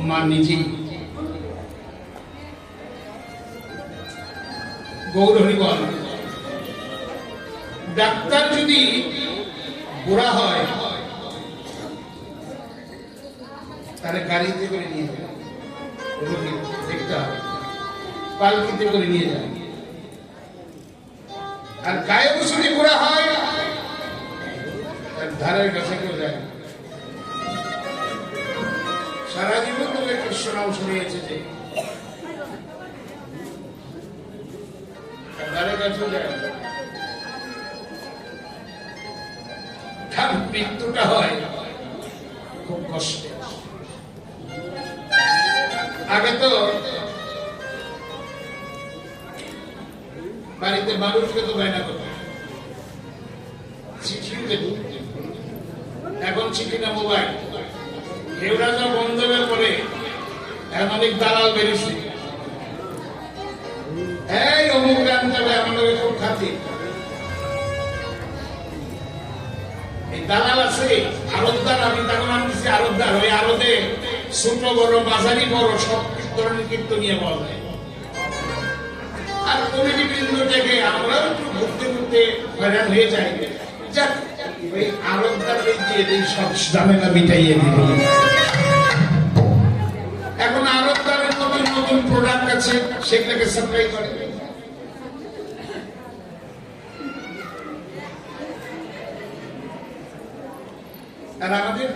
মা নিজেই গৌর হরি বল, ডাক্তার যদি বুড়া হয় তাহলে গাড়িতে করে নিয়ে যাবে, রোগী দেখতে হবে, পালকিতে করে নিয়ে যাবে। আর গায়েব যদি বুড়া হয় তার ধারের কাছে কেউ যায় না। সারা জীবন তোকে কৃষ্ণ নাম শুনিয়েছে যে ধারের কাছেও যায় না। তার মৃত্যুটা হয় খুব কষ্টে। আগে তো বাড়িতে মানুষকে তো বায়না করতে চিঠি, এখন চিঠি না মোবাইল। কেউরাজা বন্ধ হয়ে পড়ে এখন অনেক দালাল বেরিয়েছে, এই অমুক রান যাবে আমাদের খুব খাতির। এই দালাল আছে আরতদার, আমি তখন আনতেছি আরতদার। ওই আরতে ছোট বড় মাঝারি বড় সব ধরনের কীর্তনীয় পাওয়া যায়। আর কমিটি বৃন্দ থেকে আমরাও একটু ঘুরতে ঘুরতে হয়রান হয়ে যাই। যাক, ওই আরতদার দিয়ে এই সব ঝামেলা মিটাইয়ে দিল। এখন আরতদারের নতুন নতুন প্রোডাক্ট আছে, সেগুলোকে সাপ্লাই করে। আর আমাদের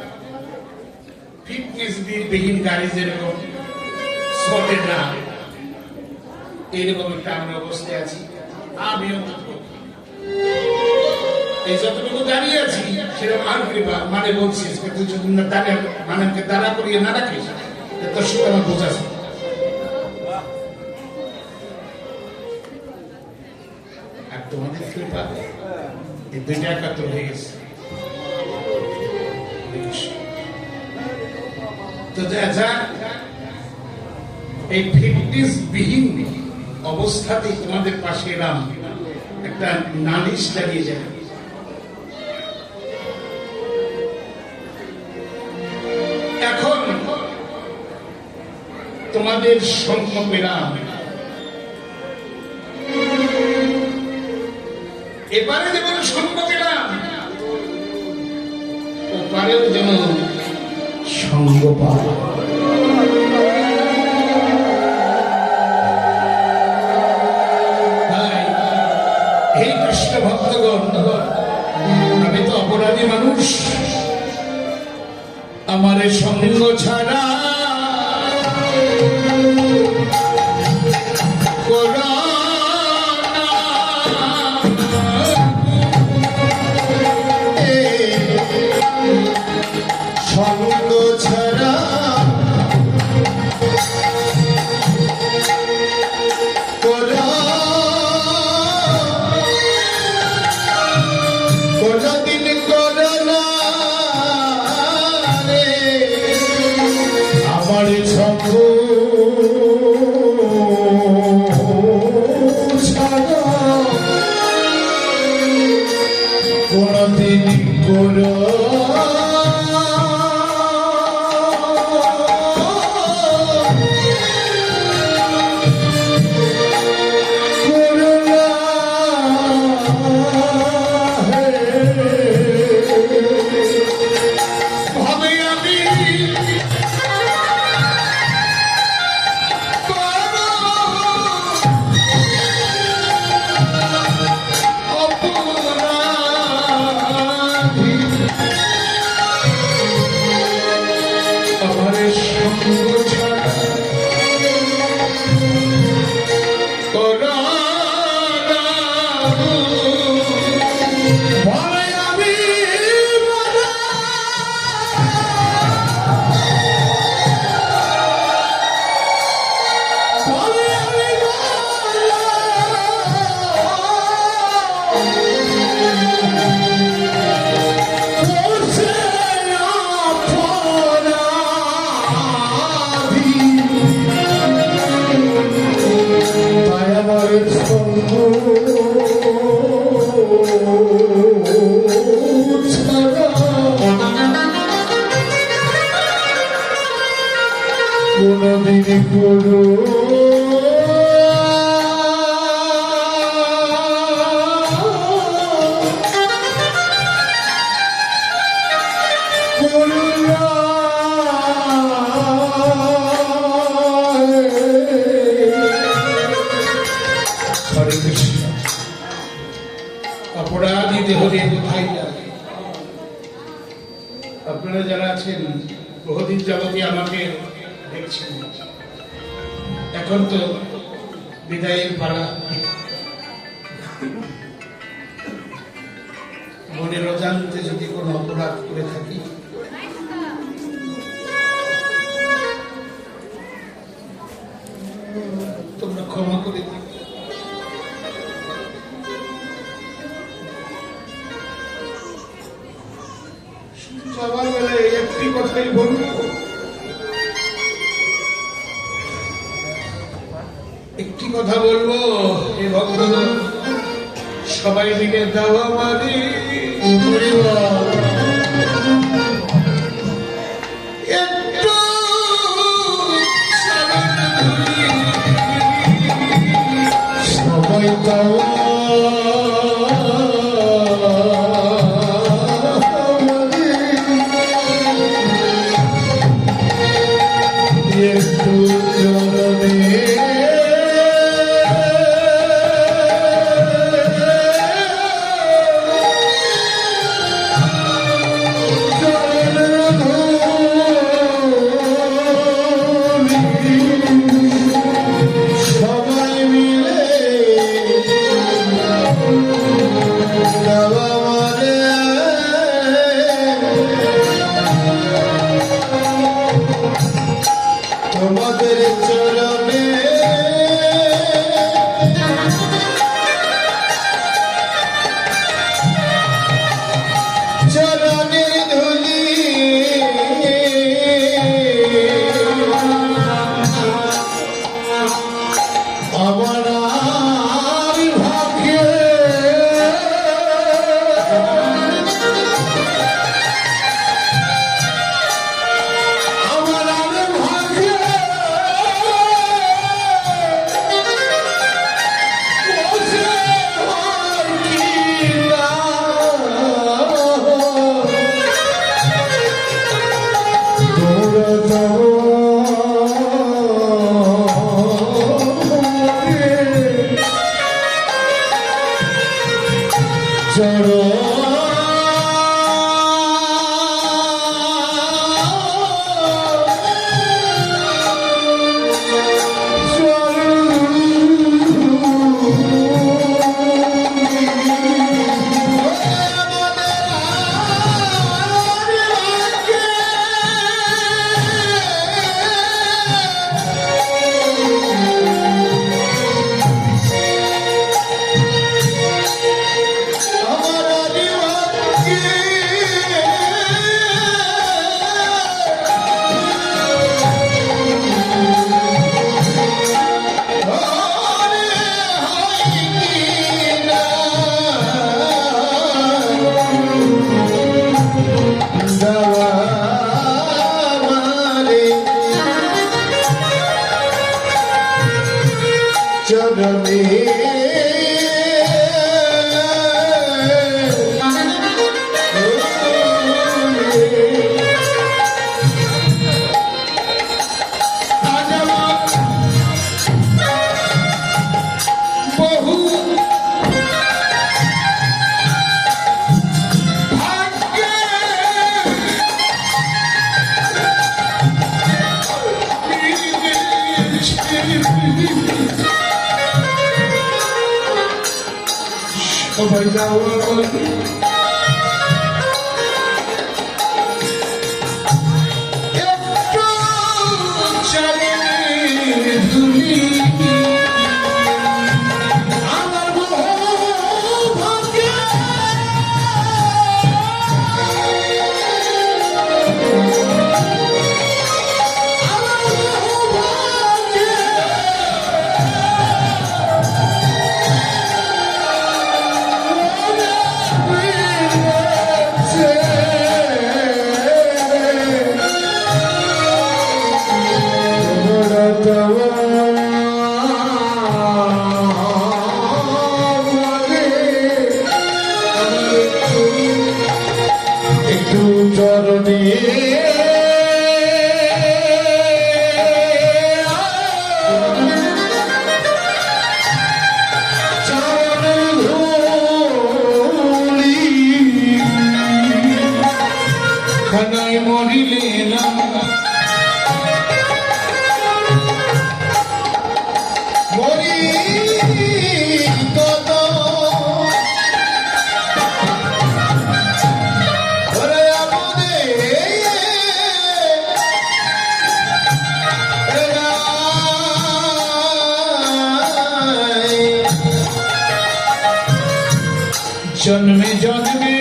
ফিটনেস বিহীন গাড়ি যেরকম চলে না, এইরকম একটা আমরা অবস্থায় আছি। আমিও এই যতটুকু দাঁড়িয়ে আছি সেরকম আর কৃপা, মানে বলছি তুই যদি না দাঁড়িয়ে মানে দাঁড়া করিয়ে না রাখিস তোর সাথে আমার বোঝাচ্ছে। আর তোমাদের কৃপা এই দুইটা একাত্র হয়ে গেছে। তো যা এই ফিটনেস বিহীন অবস্থাতে তোমাদের পাশে এলাম, একটা নালিশ লাগিয়ে যায়। এখন তোমাদের সঙ্গ পেলাম, এবারে যেমন সঙ্গ পেলাম ওপারেও যেন সঙ্গ পাওয়া। হে কৃষ্ণ ভক্তগণ, আমি তো অপরাধী মানুষ, আমার সঙ্গ ছাড়া সঙ্গ ছাড়া কোনদিন করো না রে আমার সঙ্গ ছাড়া, কোনদিন করো কোনদিন করো অপরাধী দেহ দিয়ে কোথায় যাবে? আপনারা যারা আছেন বহুদিন যাবতীয় আমাকে দেখছেন, এখন তো বিদায়ের পালা। মনের অজান্তে যদি কোনো অপরাধ করে থাকি, তোমরা ক্ষমা করে দিও। যাবার বেলায় একটি কথাই বলবো, একটি কথা বলবো, হে ভক্তগণ, সবাই মিলে দাও আমারে একটু সবাই দাও তোমাদের চরণে চরণের ধুলি আমার ভাগ্যে সবাই দাও আমারে একটু চরণের ধুলি আমার ভাগ্যে যাওয়া একটু চরণে খানায় মরিলে না মরি কত ওরে আমাদের জন্মে জন্মে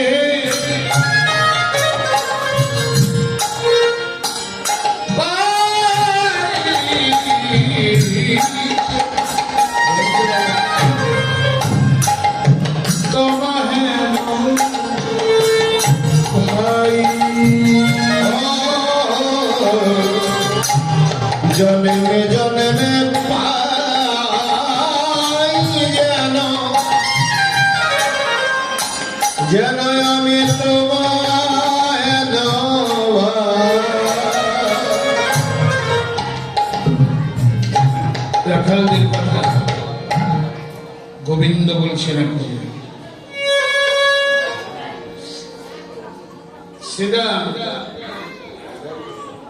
জন্মে জন্মে পাই যেন আমি তোমায় দেওয়া। রাখালদের কথা গোবিন্দ বলছেন এখন সেটা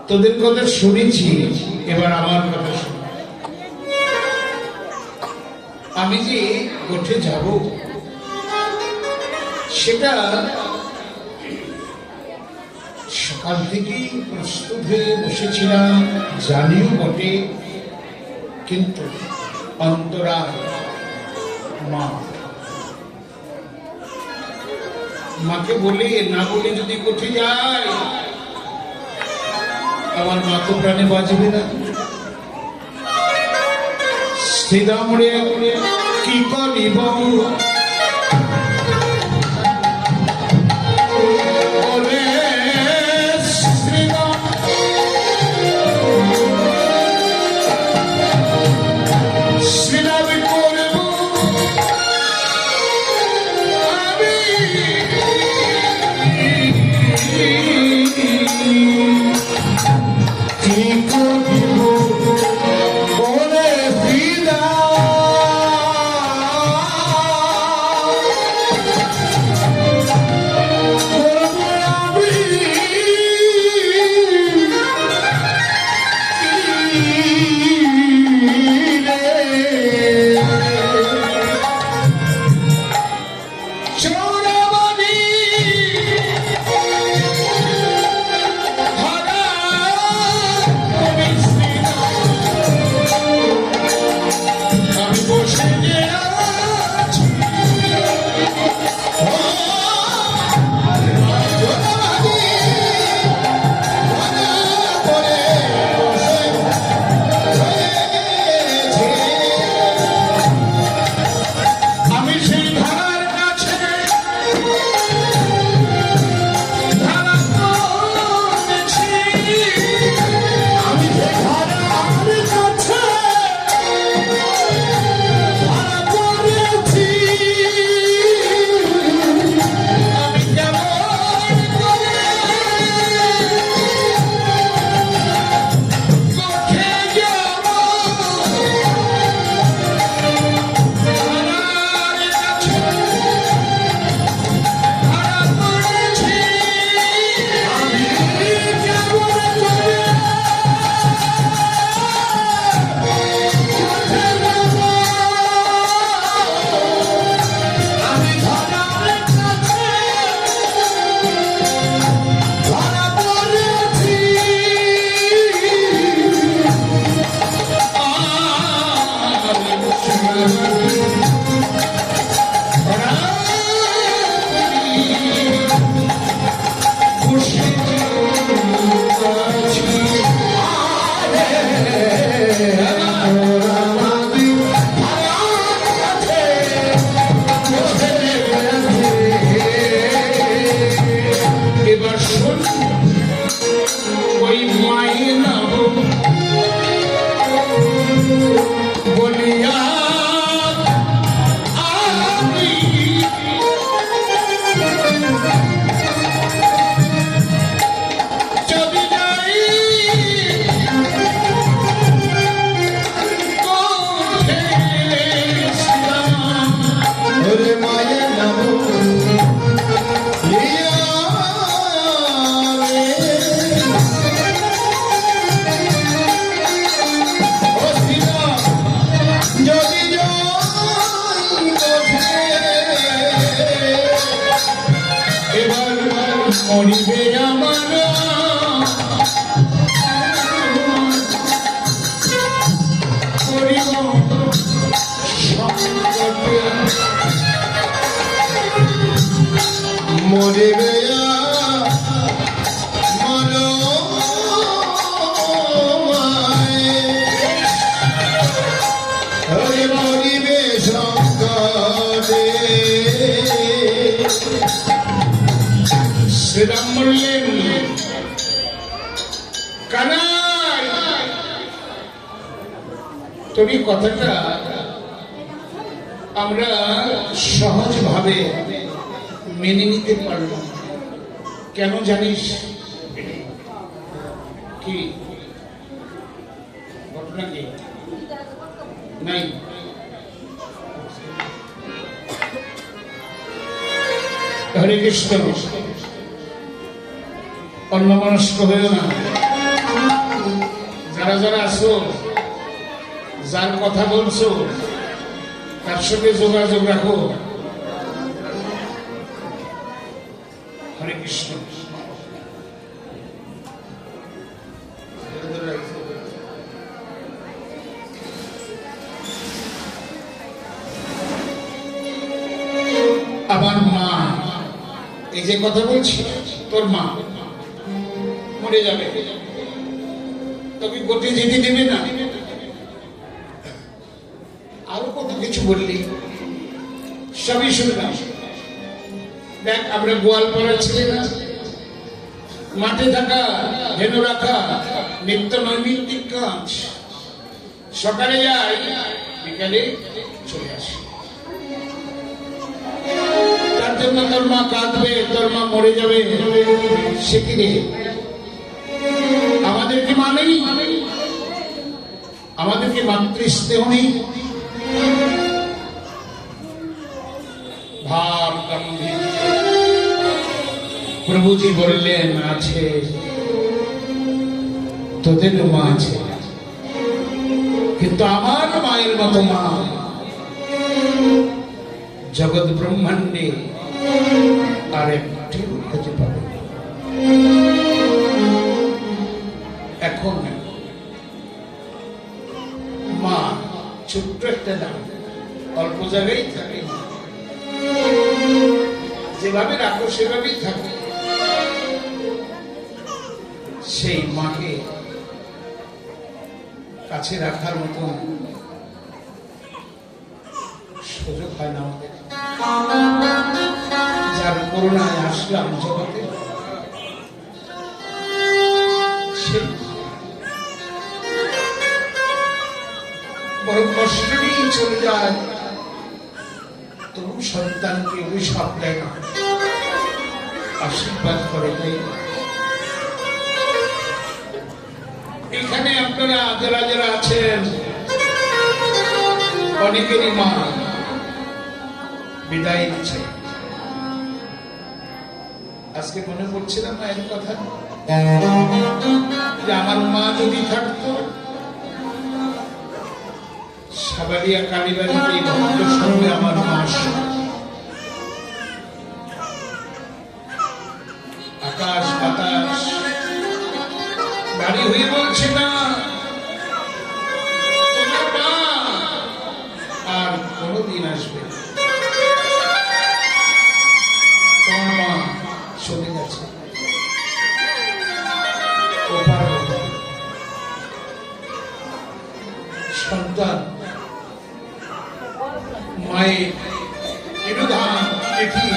তোদের কথা শুনেছি, এবার আমার কথা শুন। আমি যে কোঠে যাব সেটা সকাল থেকেই প্রস্তুত হয়ে বসেছিলাম, জানিও বটে, কিন্তু অন্তরা মাকে বলে না বলে যদি কোঠে যায় আমার মা তো প্রাণে বাঁচবে না। শ্রীরামরে কি করিব মরিবে আমার করিব সংকটে মরিবে আমার হরে মরিবে সংকটে শ্রীরাম বললেন, কানাই, তুমি কথাটা আমরা সহজভাবে মেনে নিতে পারব। কেন জানিস? কি ঘটনা? কি নাই? হরে কৃষ্ণ। অন্যমনস্ক হয়েও না। যারা যারা আসো, যার কথা বলছো তার সঙ্গে যোগাযোগ রাখো। হরে কৃষ্ণ। আমার মা, এই যে কথা বলছি, তোর মা মরে যাবে, তবে গোটে যেতে দেবে না। আরো কত কিছু বললি, সবই শুনলাম। দেখ, আমরা গোয়ালপাড়া ছেলে না, মাঠে থাকা, ধেনু রাখা নিত্য নৈমিত্তিক কাজ। সকালে যাই, বিকালে চলে আসি। তার জন্য তোর মা কাঁদবে, তোর মা মরে যাবে, সে কি রে? আমাদের কি মা নেই? আমাদের কি মাতৃস্নেহ নেই? ভাব গম্ভীর। প্রভুজি বললেন, আছে, তোদের মা আছে, কিন্তু আমার মায়ের মতো মা জগৎ ব্রহ্মাণ্ডে আর একটি খুঁজে পাবে। এখন মা ছোট্ট একটা দাম, অল্প জায়গায় থাকে, যেভাবে রাখো সেভাবেই থাকে। সেই মাকে কাছে রাখার মতন সুযোগ হয় না আমাদের। যার করুণায় আসলাম জগতে, বড় কষ্ট নিয়ে চলে যায়, তবু সন্তানকে অভিশাপ দেয় না, আশীর্বাদ করে দেয়। এখানে আপনারা যারা যারা আছেন, অনেকেরই মা বিদায় নিচ্ছে। আজকে মনে পড়ছিল মায়ের কথা, যে আমার মা যদি থাকতো, সাবারিয়া কালীবাড়িতে ভক্ত সঙ্গে আমার মা আকাশ বাতাস গাড়ি হয়ে বলছে না, তোমার মা আর কোনদিন আসবে, তোমার মা চলে গেছে। সন্তান মায়ের তিরোধান দেখি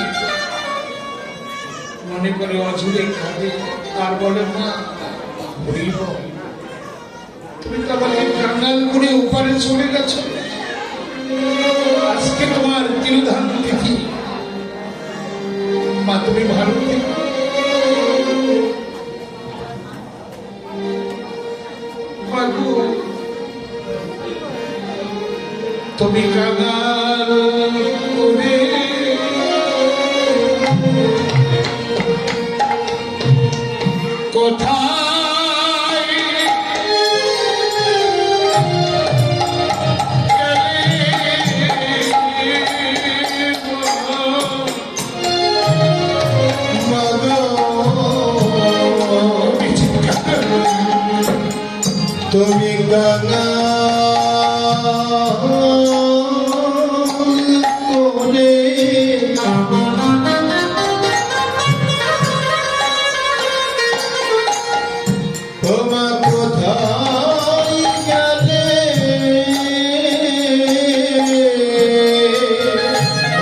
মনে করে অঝুরে খাবে, আর বলে, মা হরিব, তুমি তো আমাকে কাঙ্গাল করে ওপারে চলে গেছো, আজকে তোমার তিরোধান দেখি, মা তুমি ভালো থেকো। তুমি কাঙ্গাল করে কোথায় গেলে? তুমি গঙ্গা করে তোমার কোথায় গেলে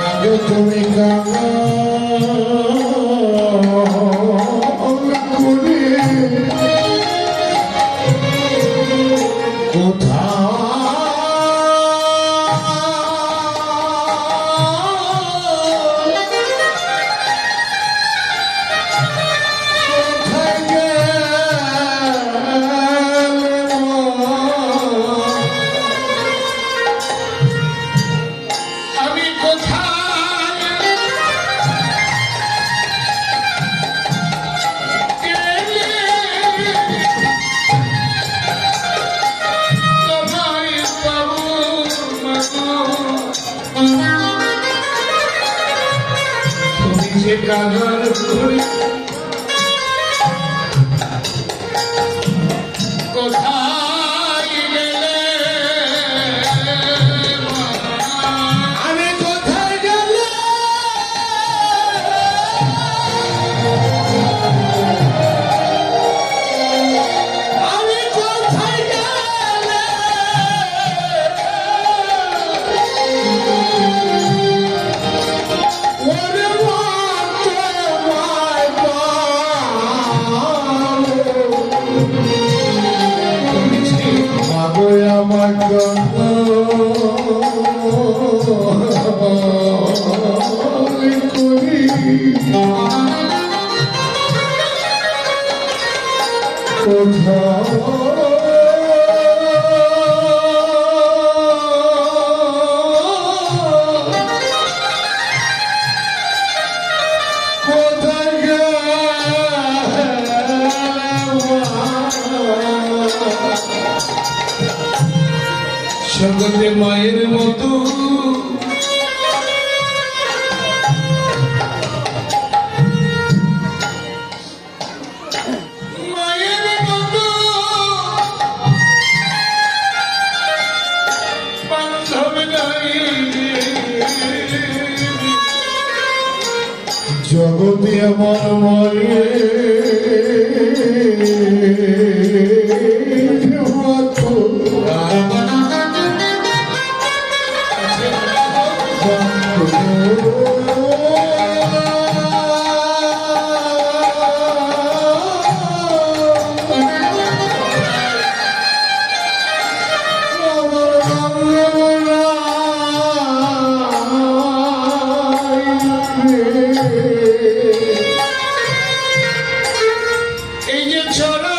আগে তুমি গঙ্গা কাগর করে কোথায় গেলে আমি কোথায় গেলে আমি কোথায় গেলে ওরে আমার সকলে মায়ের মতো মায়ের মতো বান্ধব নাই জগতে আমার মায়ের মতো এই যে ছড়া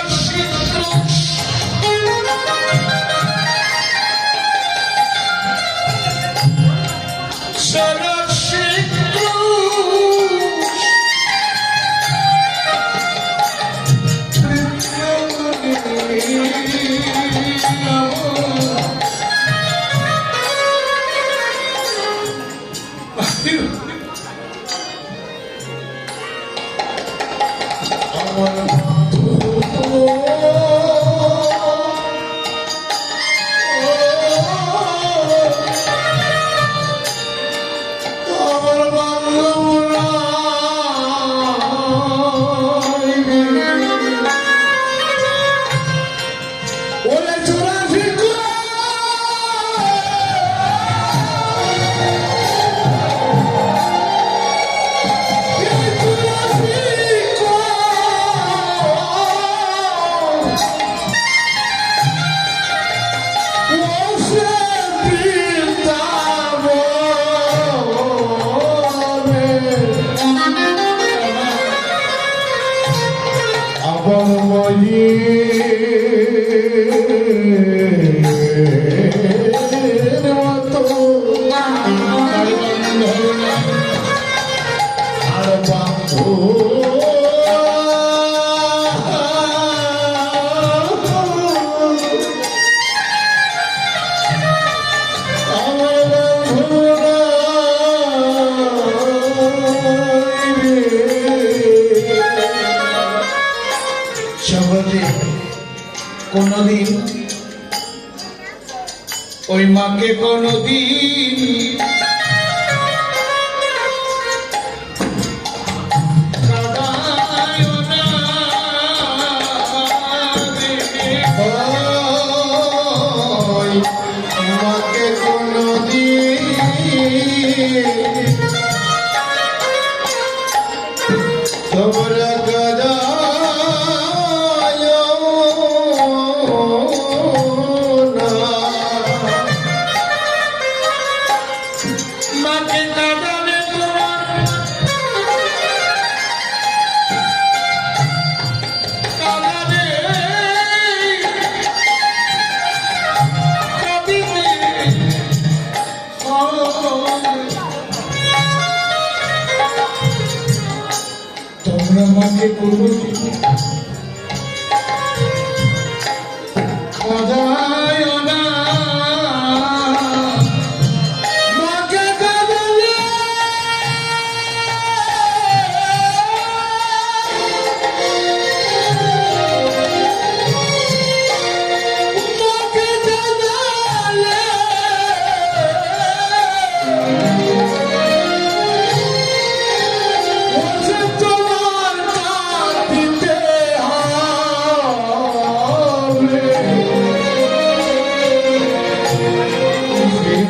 কোনদিন ওই মাকে কোনদিন কাঁদায়ও না ওই মাকে কোনদিন তোমরা মাকে কাঁদালে তোমার কাঁদালে কাঁদিতে তোমরা মাকে কোনদিন কাঁদায় না মাকে কাঁদালে মাকে কাঁদালে ওসে তোমার কাঁদিতে হবে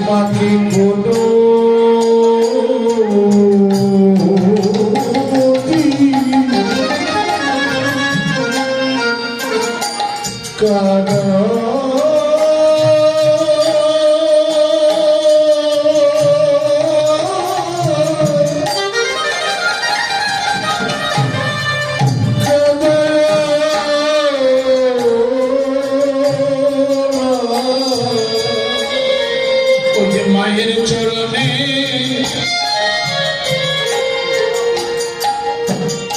মাকে বলো ওই যে মায়ের চরণে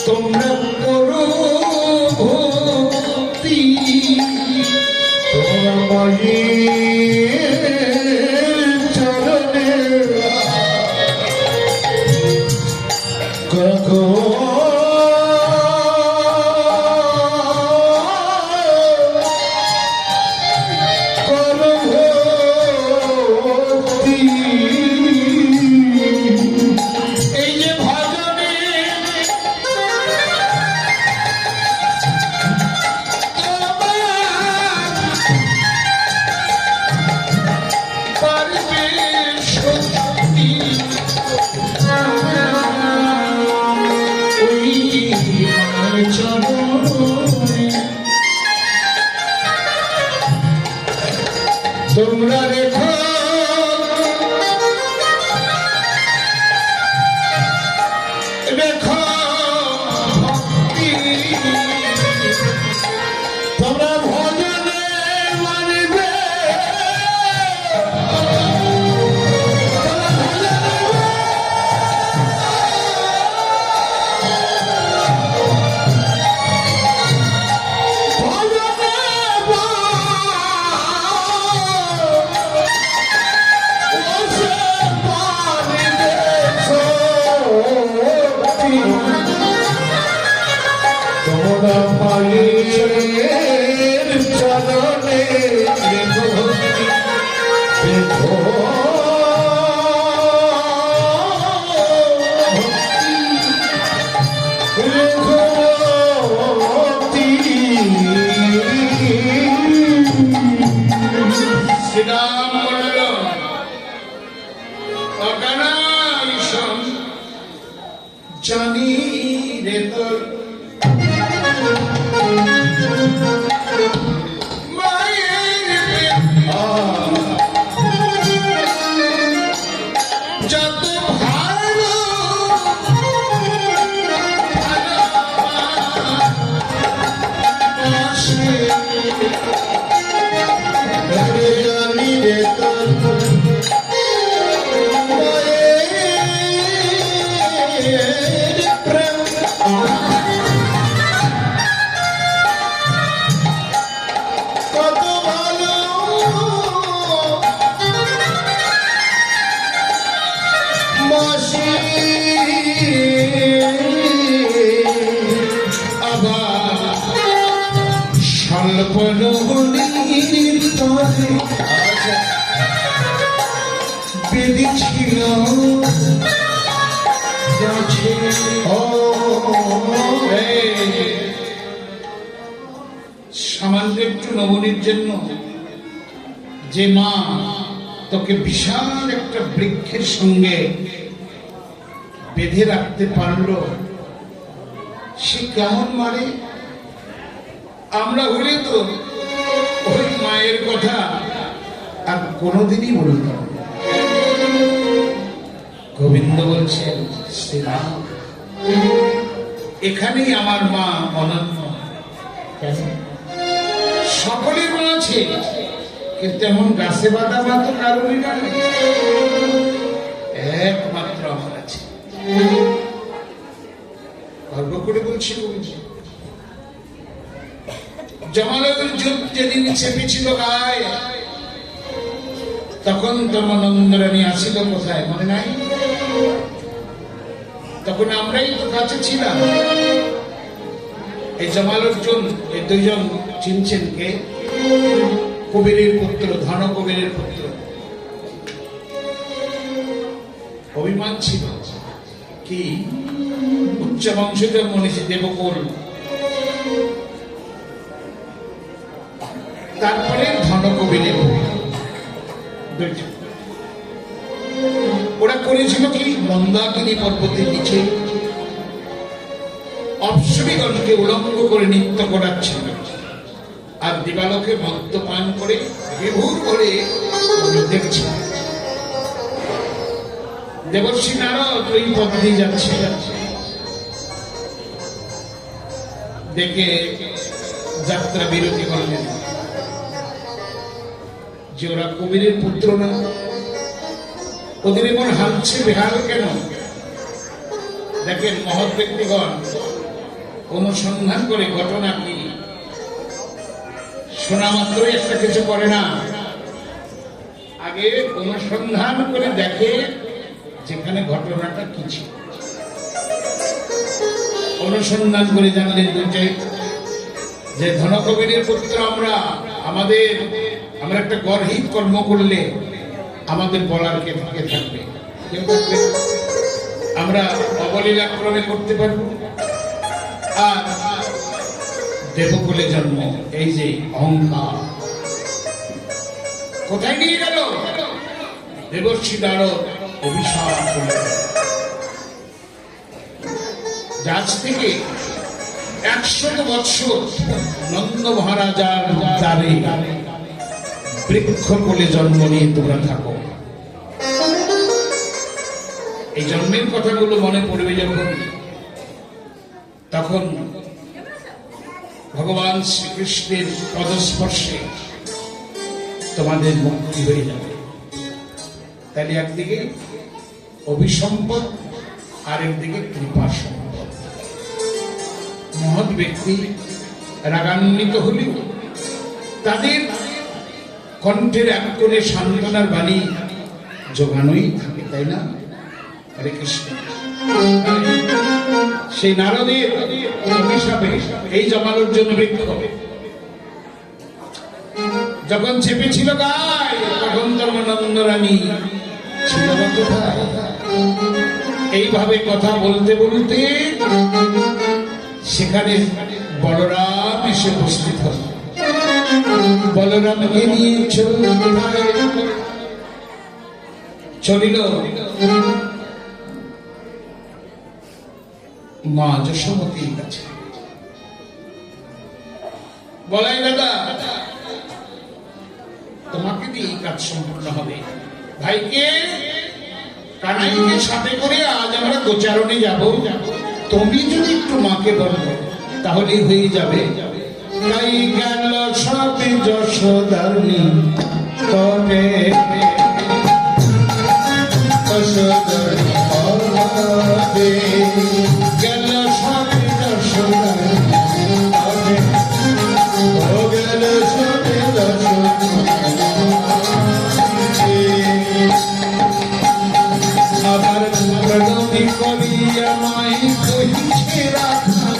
তোমরা করো ভক্তি তোমরা মায়ের চরণে গো এই যে ভজনে পারবে শক্তি ওই মায়ের চরণে তোমরা রেখো রেখো ভক্তি তোমরা ভজনে মানিবে তোমরা মায়ের চরণে রেখো রেখো রেখো শ্রীরাম বলল অগণাইশম জানি রে তোর মায়ের যত ভালো ভালোবাসে জানি রে তোর মায়ের প্রেম কত ভালো মাসি আবার স্বল্প নহনি হাতে বেঁধেছিল গাছে। সামান্য একটু নবনীর জন্য যে মা তোকে বিশাল একটা বৃক্ষের সঙ্গে বেঁধে রাখতে পারলো, সে কেমন মানে? আমরা হলে তো ওই মায়ের কথা আর কোনোদিনই বলতাম না। গোবিন্দ বলছেন, শ্রীরাম, এখানেই আমার মা অনন্য। সকলের মা আছে, কিন্তু এমন গাছে বাঁধা মা তো কারোরই না, একমাত্র আমার আছে। গর্ব করে বলছি, জমালয়ের যুগ যেদিন চেপেছিল গায়ে, তখন ধর্মানন্দরানী আসিল কোথায় মনে নাই? তখন আমরাই তো কাছে ছিলাম। এই জমাল অর্জুন, এই দুইজন চিনছেন কে? কবিরের পুত্র, ধন কবিরের পুত্র। অভিমান ছিল কি উচ্চ বংশধর মনীষী দেবকুল, তারপরে ধন কবিরের ওরা করেছিল কি? মন্দাকিনী পর্বতের নিচে অপ্সরীগণকে উলঙ্গ করে নৃত্য করাচ্ছিল, আর দিবালোকে মদ্যপান করে বিভোর করে দেখছে। দেবর্ষি নারদ ওই পথ দিয়ে যাচ্ছে, দেখে যাত্রা বিরতি করলেন যে ওরা কবিরের পুত্র না, ওদের এমন হালছে বেহাল কেন? দেখেন মহৎ ব্যক্তিগণ অনুসন্ধান করে ঘটনা কি, শোনা মাত্রই একটা কিছু করে না, আগে অনুসন্ধান করে দেখে যেখানে ঘটনাটা কি ছিল। অনুসন্ধান করে জানলেন দুটাই, যে ধনকবিরের পুত্র আমরা, আমরা একটা গর্হিত কর্ম করলে আমাদের বলার কে থাকবে? কেউ থাকবে? আমরা অবলীলা ক্রমে করতে পারবো। আর দেবকুলে জন্ম, এই যে অহংকার কোথায় নিয়ে গেল? দেবর্ষি নারদ অভিশাপ করলেন, আজ থেকে 100 বৎসর নন্দ মহারাজার দ্বারে বৃক্ষ কোলে জন্ম নিয়ে তোমরা থাকো। এই জন্মের কথাগুলো মনে পড়বে যখন, তখন ভগবান শ্রীকৃষ্ণের পদস্পর্শে তোমাদের মুক্তি হয়ে যাবে। তাহলে একদিকে অভিসম্পদ, আর একদিকে কৃপা সম্পদ। মহৎ ব্যক্তি রাগান্বিত হলেও তাদের কণ্ঠের এক কোণে সান্ত্বনার বাণী জোগানোই থাকে, তাই না? হরে কৃষ্ণ। সেই নারদের অভিশাপে এই জমানোর জন্য বৃক্ষ যখন চেপেছিল গায়ে, তখন ধর্মানন্দরানী ছিল না কোথায়? এইভাবে কথা বলতে বলতে সেখানে বলরাম এসে উপস্থিত হল। বলরামকে নিয়ে চলিল মা যশোমতীর কাছে। বলাই দাদা, তোমাকে দিয়ে কাজ সম্পূর্ণ হবে। ভাইকে কানাইকে সাথে করে আজ আমরা গোচারণে যাব, তুমি যদি একটু মাকে বলো তাহলে হয়ে যাবে। তাই গেল সবে যশোদারণী তবে, যশোদারণী তবে, গেল সবে যশোদারণী তবে, ও গেল সবে যশোদারণী। আবার প্রণতি করিয়া মাই কহিছে রাখা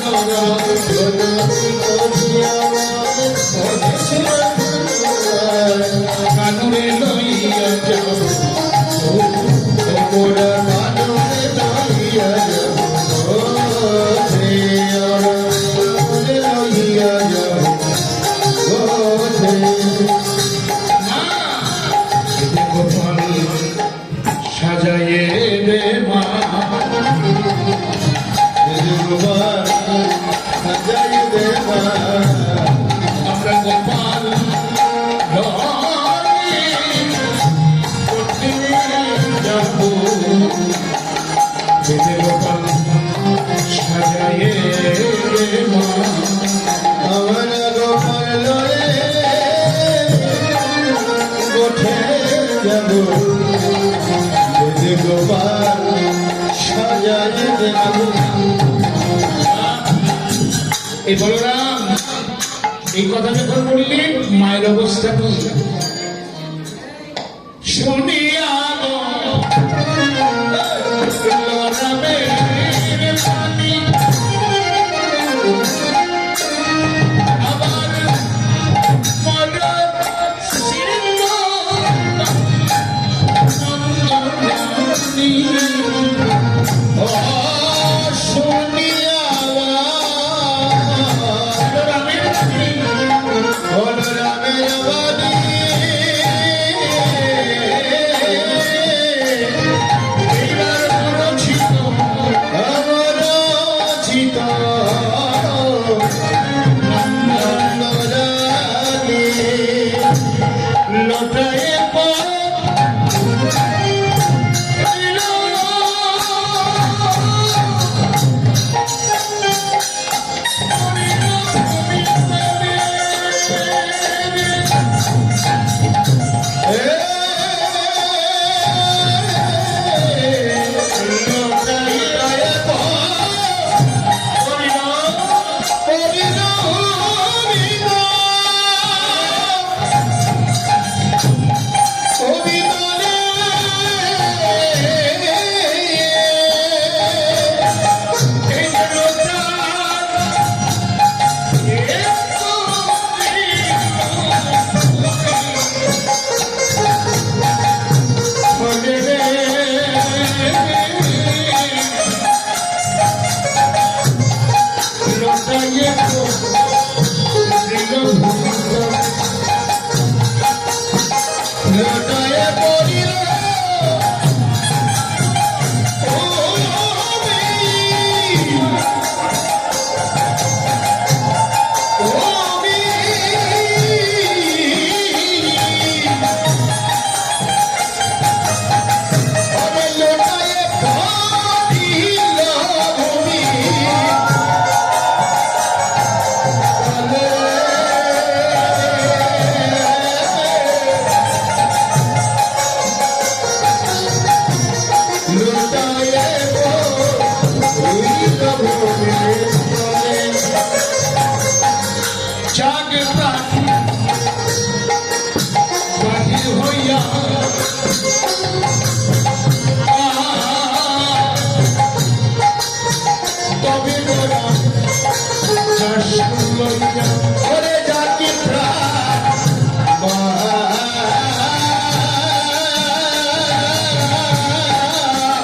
প্রণতি করিয়া মাই কহিছে রাখা। যাব বেদে গোপাল সাজায় দেব এই বলরাম এই কথা যখন বললি মায়ের অবস্থা কি শুনিয়া গো, লরামের পানি আবার মরণ সিন্ধু নন্দনী। ও শুনিয়া লরামের পানি বলরামের বাণী এইবার মরছিত আমার চিত নন্দরানী লটায়ে লটায়ে পড়িল জাগ প্রাণ বাহির হইয়া তবে মোরা চাষ লইয়া ওরে জাতি প্রাণ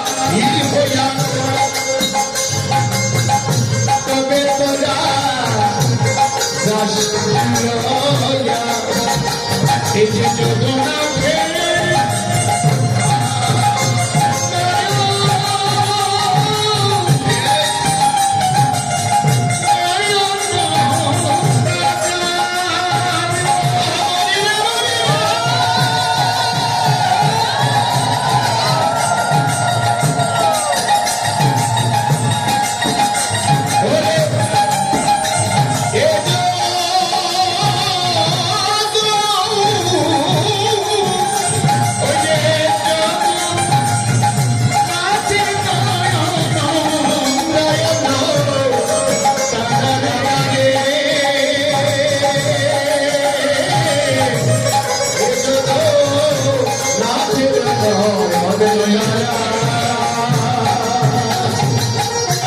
বাহির হইয়া তবে তোরা দাস লইয়া এই যে যোজনা ফেলে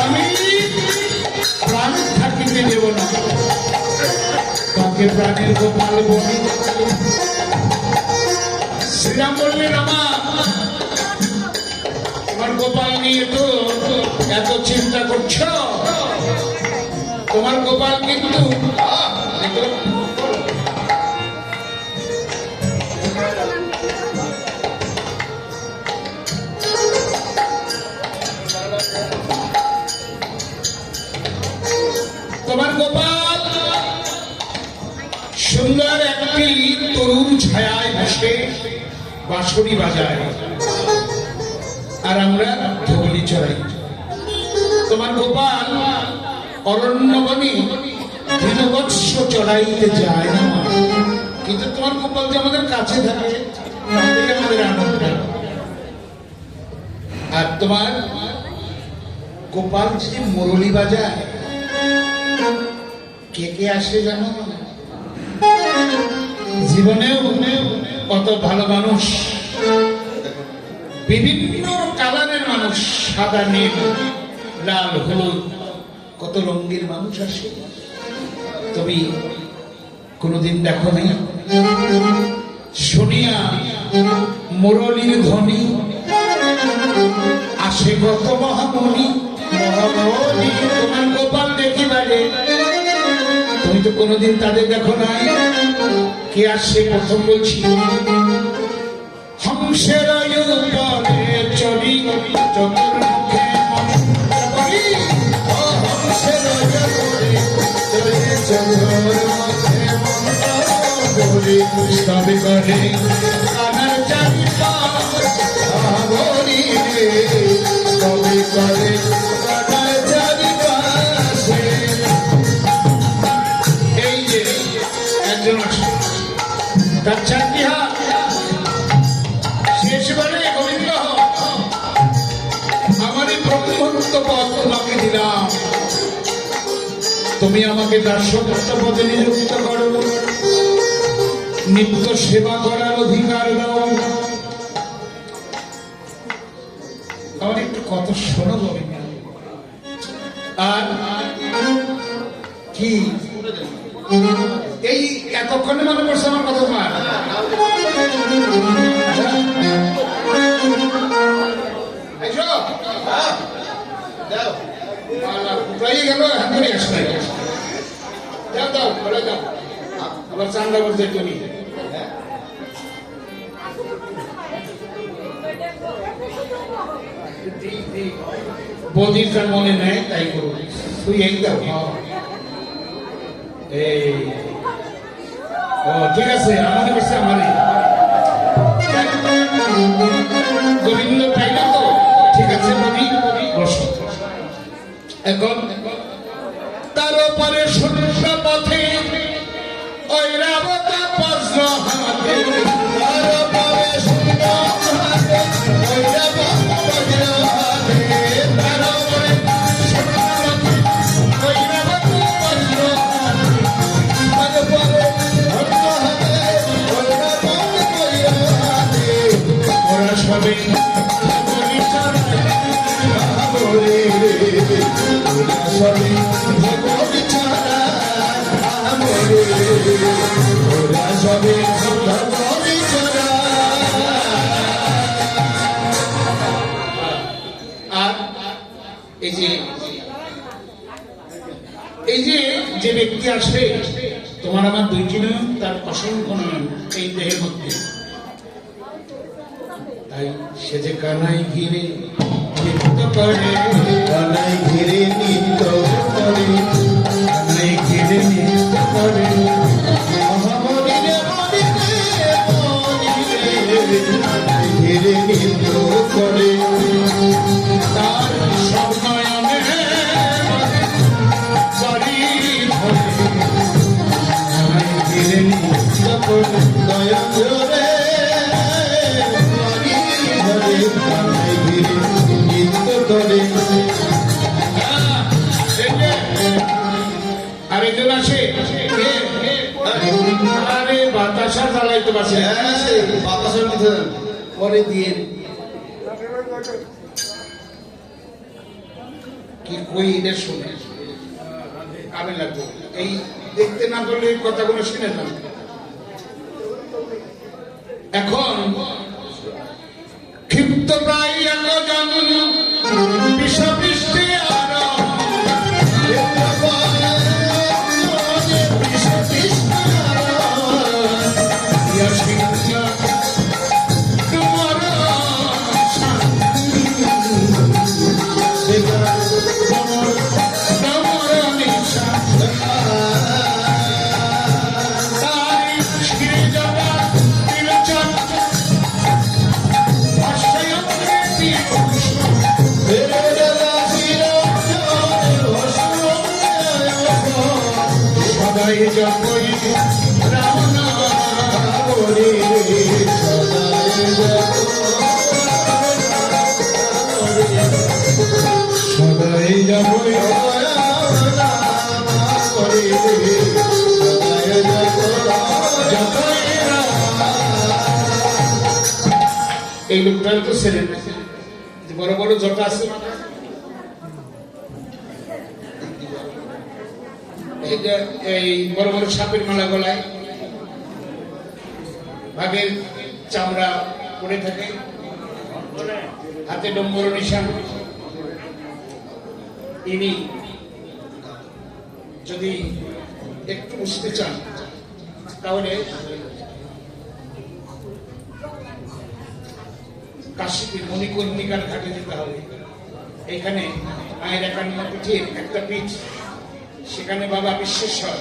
আমি প্রাণ থাকিতে দেব না কাকে প্রাণের গোপাল বলি শ্রীরাম বললেন তোমার গোপাল নিয়ে তো এত চিন্তা করছো তোমার গোপাল কিন্তু তোমার গোপাল সুন্দর একটি তরুণ ছায়ায় বসে বাঁশরি বাজায় আর আমরা ধবলি চড়াই। তোমার গোপাল অরণ্যবনে দীনবৎস চড়াইতে যায় না, কিন্তু তোমার গোপাল যে আমাদের কাছে থাকে তাহলে আমাদের আনন্দ। আর তোমার গোপাল যে মুরলি বাজায়, কে কে আসে জানো? জীবনেও কত ভালো মানুষ, বিভিন্ন কালারের মানুষ, সাদা নীল লাল হলুদ, কত রঙের মানুষ আসে। তুমি কোনদিন দেখো নাই? শুনিয়া মুরলীর ধ্বনি আসে কত মহামণি। মহামণি তোমার গোপাল দেখিবারে, তুমি তো কোনদিন তাদের দেখো নাই। কে আসে প্রথম বলছি? হংসের উপরে চলি চতুর্মুখে মন্ত্রী, হংসের উপরে চলি চতুর্মুখে মন্ত্রী, সবে করে কানার চারিপাশ আবরি রে, সবে করে কানার চারিপাশে। এই যে একজন আসে, তার চারটি হাত, শেষ বলে গোবিন্দ আমারই ব্রহ্মত্ব পদ তোমাকে দিলাম, তুমি আমাকে দাসত্ব পদে নিযুক্ত করো, নিত্য সেবা করার অধিকার দাও। আমার একটু কত শোনো গোবিন্দ। আর কি এই এতক্ষণে মনে পড়ছে আমার কথা তোমার? আবার চান্দা বলতে তুমি বৌদির তার মনে নেয়, তাই করবো তুই একদম। এই ও ঠিক আছে, আমাদের কাছে আমারই গোবিন্দ পাইল তো, ঠিক আছে বলি বসো। এখন তার উপরে শূন্য পথে ঐরাবত বজ্র হাতে, তার উপরে শূন্য হাতে ঐরাবত বজ্র হাতে, তার উপরে শূন্য পথে ঐরাবত বজ্র হাতে, তার উপরে শূন্য হাতে ঐরাবত বজ্র হাতে, ওরা সবে যে ব্যক্তি আসবে, তোমার আমার দুইটি নয়, তার অসংখ্য নয় এই দেহের মধ্যে। তাই সে যে কানাই ঘিরে নৃত্য করে, কানাই ঘিরে নৃত্য করে, কানাই ঘিরে নৃত্য করে, মহামণিরে মণিরে মণিরে কানাই ঘিরে নৃত্য করে, তার সব নয়নে বাড়ি ধরে, কানাই ঘিরে নৃত্য করে, দয়া করে আরেকজন আসে, আরে বাতাসা চালাইতে পারছে, বাতাসের মধ্যে পরে দিয়ে কি কই এটা শুনে কামে লাগবে। এই দেখতে না করলে কথাগুলো শুনে না। এখন ক্ষিপ্ত প্রায় একজন বিষবৃষ্টি আর এই লোকটার তো ছেলে বড় বড় জটা আছে এই বড় বড় সাপের মালা গলায় ভাগের চামড়া পড়ে থাকে হাতে ডম্বর নিশান ইনি যদি একটু বুঝতে চান তাহলে কাশীতে মণিকর্ণিকার ঘাটে যেতে হবে। এখানে মায়ের একান্ন পিঠের একটা পিঠ, সেখানে বাবা বিশ্বেশ্বর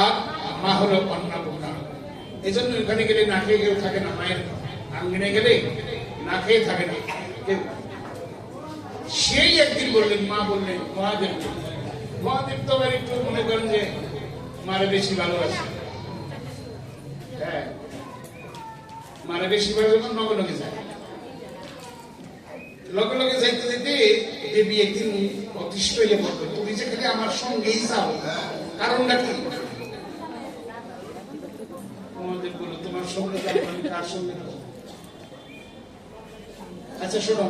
আর মা হলো অন্নপূর্ণা। এই জন্য ওখানে গেলে না খেয়ে কেউ থাকে না, মায়ের আঙ্গিনে গেলে না খেয়ে থাকে না কেউ। সেই একদিন বললেন, মা বললেন মহাদেব, মহাদেব তো আবার একটু মনে করেন যে মারে বেশি ভালোবাসে। হ্যাঁ, মারে বেশি ভালোবাসে, নগে নগে যায়, লগে লগে যাইতে যাইতে দেবী একদিন অতিষ্ঠ হয়ে পড়বে, তুমি যে খালি আমার সঙ্গেই যাও, কারণটা কি? মহাদেব বলল, তোমার সঙ্গে যাবো আমি কার সঙ্গে যাবো? আচ্ছা শোনো,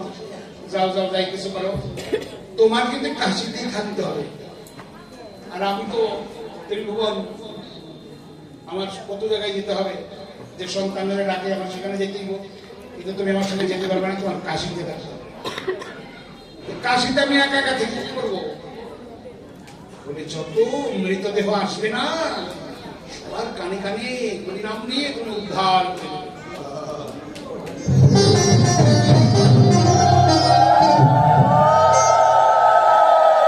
যাও যাও, যাই কিছু করো, তোমার কিন্তু কাশিতেই থাকতে হবে। আর আমি তো ত্রিভুবন, আমার কত জায়গায় যেতে হবে, যে সন্তানরা রাখে আমার সেখানে যেতেই হোক, কিন্তু তুমি আমার সঙ্গে যেতে পারবে না, তোমার কাশিতে থাকতে হবে। কাশিতে আমি একা একা থেকে কি করবো? বলে যত মৃতদেহ আসবে না, সবার কানে কানে হরিনাম নিয়ে তুমি উদ্ধার করে দেবে।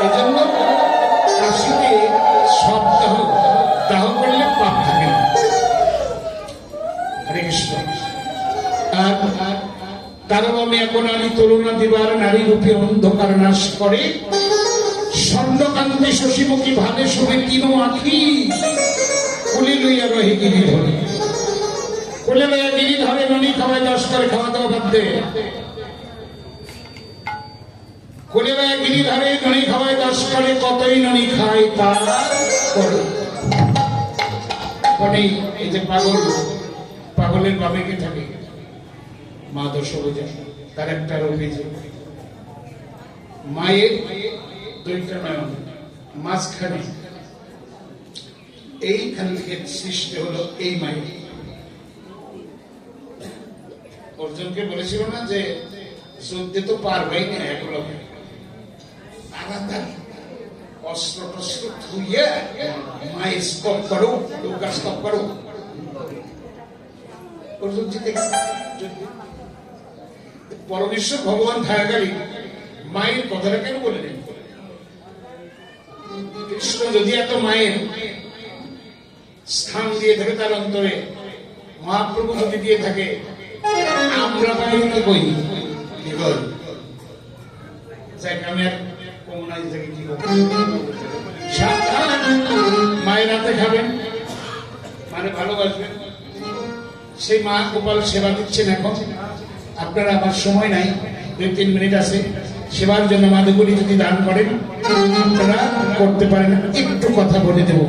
এই জন্য কাশিতে সব দাহ করলে পাপ থাকে না। হরে কৃষ্ণ। আর তার নামে এখন আমি তুলনা দিবার নারী রূপে অন্ধকার নাশ করে, স্বর্ণকান্তি শশীমুখী ভাবে শুভে তিন আখি, কুলি লইয়া রহে গিরি ধরে, কুলে লইয়া গিরি ধরে, ননি খাওয়ায় 10 করে খাওয়া দাওয়া বাদ দে, কুলে লইয়া গিরি ধরে, ননি খাওয়ায় 10 করে, কতই ননি খায় তা করে। মানে এই যে পাগল, পাগলের বামে কে থাকে? মা দশভুজা, তার একটা রূপে যে মায়ের দুইটা নয়ন, মাঝখানে এইখান থেকে সৃষ্টি হলো এই মায়ের। অর্জুনকে বলেছিল না যে যুদ্ধে তো পারবেই না, এগুলো তাড়াতাড়ি অস্ত্র টস্ত্র ধুইয়ে মায়ের স্তব করো, দুর্গা স্তব করো। অর্জুন জিতে পরমেশ্বর ভগবান থাকাকালীন মায়ের কথাটা কেন বলে নেন? কৃষ্ণ যদি এত মায়ের স্থান দিয়ে থাকে তার অন্তরে, মহাপ্রভু যদি দিয়ে থাকে, আমরা মায়ের কি কই? কি কই? আমি আর কমনাই থেকে কি করি? মায়ের হাতে খাবেন, মানে ভালোবাসবেন। সেই মা গোপাল সেবা দিচ্ছেন এখন। আপনারা, আমার সময় নাই, 2-3 মিনিট আছে, সেবার জন্য মাদুগুলি যদি দান করেন আপনারা করতে পারেন। একটু কথা বলে দেবো।